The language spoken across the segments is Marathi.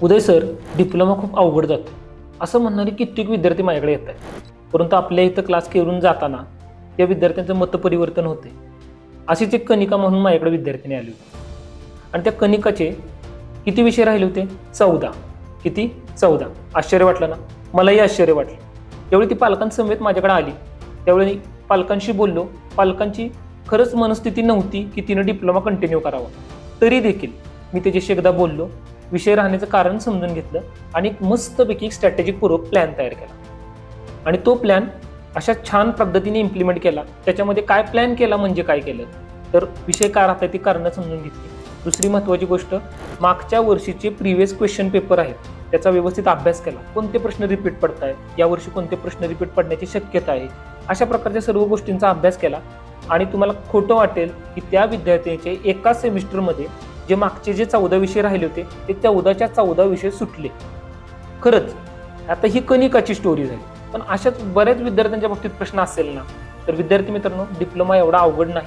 उदय सर, डिप्लोमा खूप अवघड जातो असं म्हणणारे कित्येक विद्यार्थी माझ्याकडे येत आहेत. परंतु आपल्या इथं क्लास करून जाताना त्या विद्यार्थ्यांचं मतपरिवर्तन होते. अशीच एक कनिका म्हणून माझ्याकडे विद्यार्थिनी आली होती आणि त्या कनिकाचे किती विषय राहिले होते? 14. किती? 14. आश्चर्य वाटलं ना? मलाही आश्चर्य वाटलं. त्यावेळी ती पालकांसमेत माझ्याकडे आली. त्यावेळी पालकांशी बोललो. पालकांची खरंच मनस्थिती नव्हती की तिनं डिप्लोमा कंटिन्यू करावा. तरी देखील मी त्याच्याशी एकदा बोललो, विषय राहण्याचं कारण समजून घेतलं आणि एक मस्तपैकी एक स्ट्रॅटेजिक पूर्वक प्लॅन तयार केला. आणि तो प्लॅन अशा छान पद्धतीने इम्प्लिमेंट केला. त्याच्यामध्ये काय प्लॅन केला म्हणजे काय केलं तर विषय काय राहतात ती कारणं समजून घेतली. दुसरी महत्त्वाची गोष्ट, मागच्या वर्षीचे प्रिव्हियस क्वेश्चन पेपर आहेत त्याचा व्यवस्थित अभ्यास केला. कोणते प्रश्न रिपीट पडत आहेत, यावर्षी कोणते प्रश्न रिपीट पडण्याची शक्यता आहे, अशा प्रकारच्या सर्व गोष्टींचा अभ्यास केला. आणि तुम्हाला खोटं वाटेल की त्या विद्यार्थ्यांचे एका सेमिस्टरमध्ये जे मागचे जे 14 विषय राहिले होते ते 14च्या 14 विषय सुटले. खरंच आता ही कनिकाची स्टोरी झाली. पण अशाच बऱ्याच विद्यार्थ्यांच्या बाबतीत प्रश्न असेल ना, तर विद्यार्थी मित्रांनो, डिप्लोमा एवढा अवघड नाही.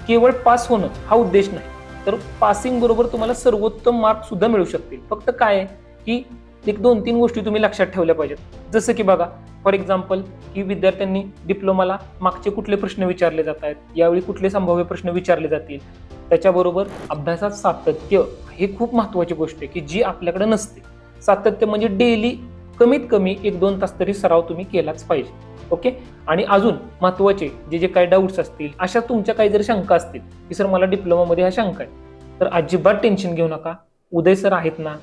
केवळ पास होणं हा उद्देश नाही, तर पासिंग बरोबर तुम्हाला सर्वोत्तम मार्क सुद्धा मिळू शकतील. फक्त काय आहे की एक 2-3 गोष्टी तुम्ही लक्षात ठेवल्या पाहिजेत. जसं की बघा, फॉर एक्झाम्पल की विद्यार्थ्यांनी डिप्लोमाला मागचे कुठले प्रश्न विचारले जात आहेत, यावेळी कुठले संभाव्य प्रश्न विचारले जातील. त्याच्याबरोबर अभ्यासात सातत्य हे खूप महत्त्वाची गोष्ट आहे की जी आपल्याकडे नसते. सातत्य म्हणजे डेली कमीत कमी 1-2 तास तरी सराव तुम्ही केलाच पाहिजे. ओके. आणि अजून महत्त्वाचे जे काही डाऊट्स असतील, अशा तुमच्या काही जर शंका असतील की सर मला डिप्लोमामध्ये ह्या शंका आहेत, तर अजिबात टेन्शन घेऊ नका. उदय सर आहेत ना,